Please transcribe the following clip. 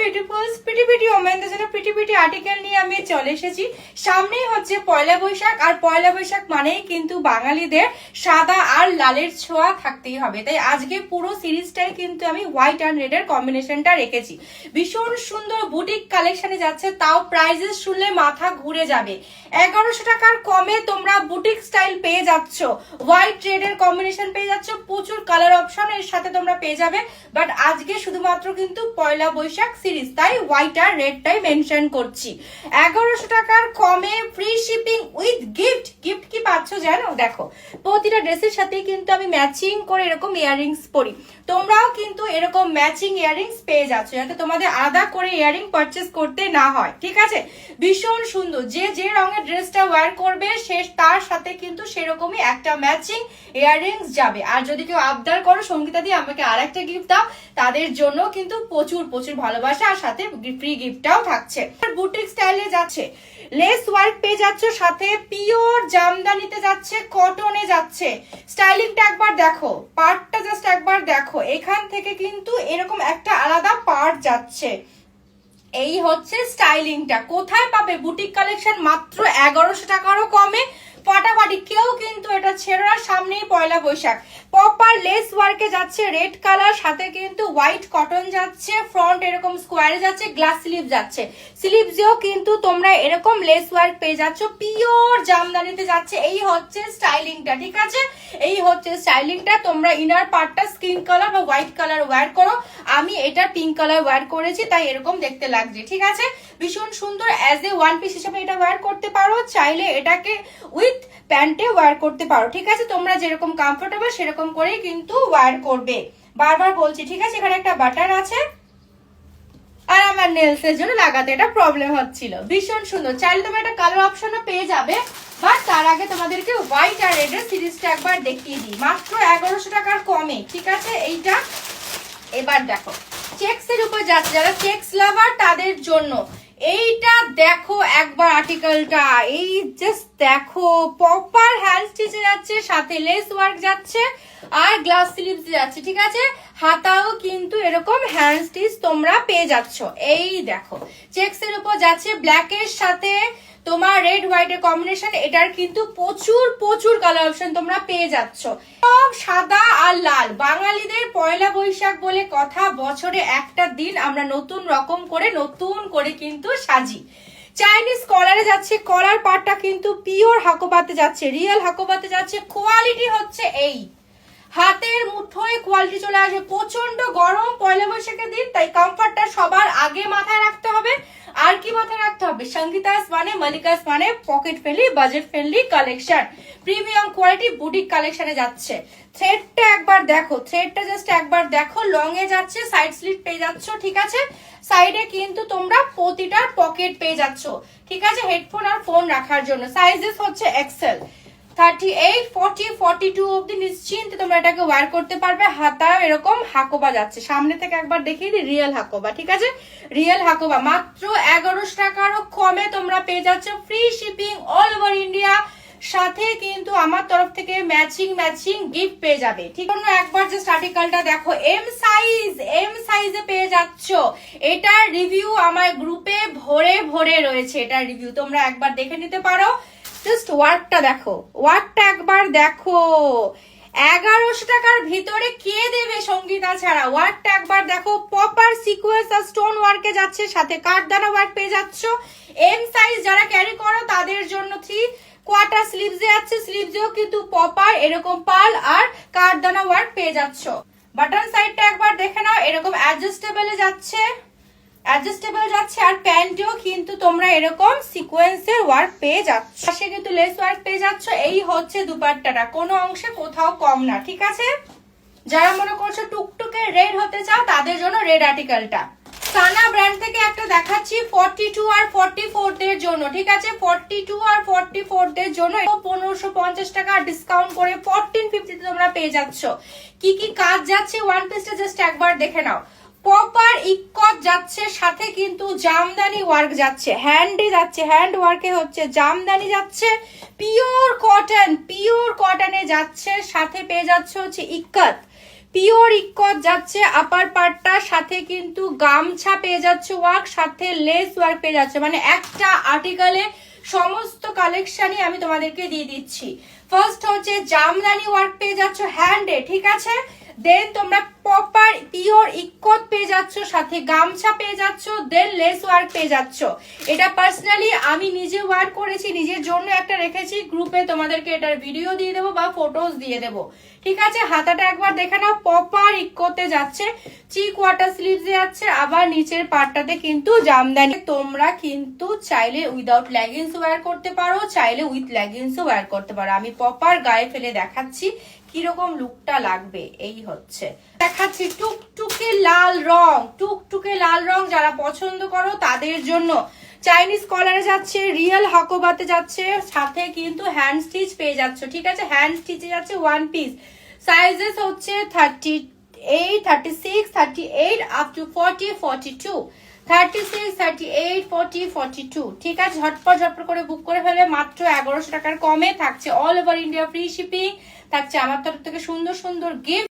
Beautiful PT ওমেনদের জন্য PT article নিয়ে আমি চলে এসেছি। সামনেই হচ্ছে পয়লা বৈশাখ, আর পয়লা বৈশাখ মানেই কিন্তু বাঙালিদের সাদা আর লালের ছোঁয়া থাকতেই হবে। তাই আজকে পুরো সিরিজটাই কিন্তু আমি হোয়াইট আর রেড এর কম্বিনেশনটা রেখেছি। ভীষণ সুন্দর বুটিক কালেকশনে যাচ্ছে, তাও প্রাইজেস শুনলে মাথা ঘুরে যাবে। 1100 টাকার কমে তোমরা বুটিক স্টাইল পেয়ে যাচ্ছ, হোয়াইট রেড এর কম্বিনেশন পেয়ে যাচ্ছ, প্রচুর কালার অপশন এর সাথে তোমরা পেয়ে যাবে। বাট আজকে শুধুমাত্র কিন্তু পয়লা বৈশাখ সিরিজ, তাই হোয়াইট আর রেডটাই মেনশন করছি। 1100 টাকার কমে free shipping with gift. Gift কি পাচ্ছ জানো? দেখো, প্রতিটা ড্রেসের সাথে কিন্তু আমি ম্যাচিং করে এরকম ইয়াররিংস পরি, তোমরাও কিন্তু এরকম ম্যাচিং ইয়াররিংস পেয়ে যাচ্ছ, যাতে তোমাদের আলাদা করে ইয়াররিং পারচেস করতে না হয়। ঠিক আছে, ভীষণ সুন্দর। যে যে রঙের ড্রেসটা ওয়্যার করবে সে তার সাথে কিন্তু সেরকমই একটা ম্যাচিং ইয়াররিংস যাবে। আর যদি কেউ আবদার করো সঙ্গীতা দিয়ে আমাকে আর একটা গিফট দাও, তাদের জন্য কিন্তু প্রচুর প্রচুর ভালোবাসা আর সাথে ফ্রি গিফটটাও থাকছে। বুটিক স্টাইলে যাচ্ছে, লেস ওয়ার্ক পেয়ে যাচ্ছ, সাথে পিওর জামদানিতে যাচ্ছে, কটনে যাচ্ছে। স্টাইলিংটা একবার দেখো, পার্টটা জাস্ট একবার দেখো, এখান থেকে কিন্তু এরকম একটা আলাদা পার্ট যাচ্ছে। এই হচ্ছে স্টাইলিংটা। কোথায় পাবে বুটিক কালেকশন মাত্র 1100 টাকারও কমে? ফাটাফাটি, কেউ কিন্তু এটা ছেড়ে না। সামনেই পয়লা বৈশাখ। প্রপার লেস ওয়ার্কে যাচ্ছে, রেড কালার, সাথে কিন্তু হোয়াইট কটন যাচ্ছে, ফ্রন্ট এরকম স্কোয়ারে যাচ্ছে, গ্লাস স্লিভ যাচ্ছে। স্লিভসেও কিন্তু তোমরা এরকম লেস ওয়ার্ক পেয়ে যাচ্ছ, পিওর জামদানিতে যাচ্ছে। এই হচ্ছে স্টাইলিংটা। ঠিক আছে, এই হচ্ছে স্টাইলিংটা। তোমরা ইনার পার্টটা স্কিন কালার বা হোয়াইট কালার ওয়্যার করো, আমি এটা পিঙ্ক কালার ওয়্যার করেছি, তাই এরকম দেখতে লাগছে। ঠিক আছে, ভীষণ সুন্দর। অ্যাজ এ ওয়ান পিস হিসেবে এটা ওয়্যার করতে পারো, চাইলে এটাকে উইথ প্যান্টে ওয়্যার করতে পারো। ঠিক আছে, তোমরা যেরকম কমফোর্টেবল সেরকম করেই কিন্তু ওয়্যার করবে। বারবার বলছি, ঠিক আছে। এখানে একটা বাটন আছে, আর আমার নেলস এর জন্য লাগাতে এটা প্রবলেম হচ্ছিল। ভীষণ সুন্দর, চাইলে তোমরা একটা কালার অপশনও পেয়ে যাবে। বাট তার আগে তোমাদেরকে হোয়াইট আর রেড এর সিরিজটা একবার দেখিয়ে দিই, মাত্র 1100 টাকার কমে। ঠিক আছে, এইটা এবার দেখো, চেকস এর উপর যাচ্ছে, যারা চেকস লাভার তাদের জন্য এইটা দেখো একবার আর্টিকেলটা। এই জাস্ট দেখো, প্রপার হ্যান্ড স্টিচে যাচ্ছে, সাথে লেস ওয়ার্ক যাচ্ছে, আর গ্লাস স্লিভস যাচ্ছে। ঠিক আছে, হাতাও কিন্তু এরকম হ্যান্ড স্টিচ তোমরা পেয়ে যাচ্ছ। এই দেখো, চেকস এর উপর যাচ্ছে, ব্ল্যাক এর সাথে তোমার রেড হোয়াইট এর কম্বিনেশন। এটার কিন্তু প্রচুর প্রচুর কালার অপশন তোমরা পেয়ে যাচ্ছ, সব সাদা আর লাল। বাঙালিদের পয়লা বৈশাখ বলে কথা, বছরে একটা দিন আমরা নতুন রকম করে নতুন করে কিন্তু সাজি। চাইনিজ কলারে যাচ্ছে, কলার পার্টটা কিন্তু পিওর হাকোবাতে যাচ্ছে, রিয়েল হাকোবাতে যাচ্ছে। কোয়ালিটি হচ্ছে এই হাতের মুঠোয় কোয়ালিটি চলে আসবে। প্রচন্ড গরম পয়লা বৈশাখের দিন, তাই কমফর্টটা সবার আগে মাথায় রাখতে হবে। আর কি মাথায় রাখতে হবে? সঙ্গীতাস মানে মল্লিকাস মানে pocket friendly, budget friendly collection, premium quality boutique কালেকশনে যাচ্ছে। থ্রেডটা একবার দেখো, থ্রেডটা জাস্ট একবার দেখো, লং এ যাচ্ছে, সাইড স্লিট পেয়ে যাচ্ছ। ঠিক আছে, সাইডে কিন্তু তোমরা প্রতিটার পকেট পেয়ে যাচ্ছ। ঠিক আছে, হেডফোন আর ফোন রাখার জন্য। সাইজেস হচ্ছে এক্সেল, 38, 40, 42 অব্দি নিশ্চিন্তে তোমরা এটাকে ওয়্যার করতে পারবে। হাতা এরকম হাকোবা যাচ্ছে, সামনে থেকে একবার দেখিয়ে দিই, রিয়েল হাকোবা। ঠিক আছে, রিয়েল হাকোবা মাত্র 1100 টাকারও কমে তোমরা পেয়ে যাচ্ছ, free shipping all over India, সাথে কিন্তু আমার তরফ থেকে ম্যাচিং গিফট পেয়ে যাবে। ঠিক আছে, একবার জাস্ট আর্টিকেলটা দেখো, এম সাইজে পেয়ে যাচ্ছ। এটার রিভিউ আমার গ্রুপে ভরে ভরে রয়েছে, এটার রিভিউ তোমরা একবার দেখে নিতে পারো। জাস্ট ওয়ার্কটা দেখো, ওয়ার্কটা একবার দেখো। 1100 টাকার ভিতরে কে দেবে সঙ্গীতা ছাড়া? ওয়ার্কটা একবার দেখো, প্রপার সিকোয়েন্স আর স্টোন ওয়ার্কে যাচ্ছে, সাথে কাঠদানা ওয়ার্ক পেয়ে যাচ্ছ। এম সাইজ যারা ক্যারি করো তাদের জন্য 3 কোয়ার্টার স্লিভসে যাচ্ছে, স্লিভসেও কিন্তু প্রপার এরকম পাল আর কাঠদানা ওয়ার্ক পেয়ে যাচ্ছ। বাটন সাইডটা একবার দেখে নাও, এরকম অ্যাডজাস্টেবল যাচ্ছে, আর প্যান্টেও কিন্তু তোমরা এরকম সিকোয়েন্সের ওয়ার্ক পেয়ে যাচ্ছ, পাশে কিন্তু লেস ওয়ার্ক পেয়ে যাচ্ছ। এই হচ্ছে দুপাট্টাটা, কোনো অংশে কোথাও কম না। ঠিক আছে, যারা মনে করছো টুকটুকে রেড হতে চাও তাদের জন্য রেড আর্টিকেলটা। সানা ব্র্যান্ড থেকে একটা দেখাচ্ছি 42 আর 44 দের জন্য। ঠিক আছে, 42 আর 44 দের জন্য 1550 টাকা ডিসকাউন্ট করে 1450 তোমরা পেয়ে যাচ্ছ। কি কি কাজ যাচ্ছে ওয়ান পিসটা জাস্ট একবার দেখে নাও। প্রপার ইকট যাচ্ছে, সাথে কিন্তু জামদানি ওয়ার্ক যাচ্ছে, হ্যান্ডে যাচ্ছে, হ্যান্ড ওয়ার্কে হচ্ছে জামদানি যাচ্ছে, পিওর কটনে যাচ্ছে, সাথে পেয়ে যাচ্ছে হচ্ছে ইকট। পিওর ইক্কত যাচ্ছে আপার পার্টটা, সাথে কিন্তু গামছা পেয়ে যাচ্ছে ওয়ার্ক, সাথে লেস ওয়ার্ক পেয়ে যাচ্ছে, মানে একটা আর্টিকেলে সমস্ত কালেকশনই আমি তোমাদেরকে দিয়ে দিচ্ছি। ফার্স্ট হচ্ছে জামদানি ওয়ার্ক পেয়ে যাচ্ছ হ্যান্ডে, ঠিক আছে। দেন তোমরা প্রপার পিওর ইক্কত পেয়ে যাচ্ছ, সাথে গামছা পেয়ে যাচ্ছ, দেন লেস ওয়ার্ক পেয়ে যাচ্ছ। এটা পার্সোনালি আমি নিজে ওয়ার্ক করেছি, নিজের জন্য একটা রেখেছি, গ্রুপে তোমাদেরকে এটার ভিডিও দিয়ে দেবো বা ফটোজ দিয়ে দেবো, ঠিক আছে। হাতাটা একবার দেখে নাও, প্রপার ইক্কতে যাচ্ছে, চিক ওয়াটার স্লিভস যাচ্ছে, আবার নিচের পার্টটাতে কিন্তু জামদানি। তোমরা কিন্তু চাইলে উইদাউট লেগিংস ওয়্যার করতে পারো, চাইলে উইথ লেগিংসও ওয়্যার করতে পারো। আমি প্রপার গায়ে ফেলে দেখাচ্ছি কিরকম লুকটা লাগবে। এই হচ্ছে দেখাচ্ছি টুকটুকে লাল রং, টুকটুকে লাল রং যারা পছন্দ করো তাদের জন্য চাইনিজ কলারে যাচ্ছে, রিয়েল হাকোবাতে যাচ্ছে, সাথে কিন্তু হ্যান্ড স্টিচ পেয়ে যাচ্ছ, ঠিক আছে। হ্যান্ড স্টিচে যাচ্ছে ওয়ান পিস, সাইজেস হচ্ছে 38, 36, 38 আপ টু 40, 42, 36, 38, 40, 42, ঠিক আছে। ঝটপট করে বুক করে ফেলে, মাত্র 1100 টাকার কমে থাকছে, all over India free shipping থাকছে। আমার তরফ থেকে সুন্দর সুন্দর গিফট।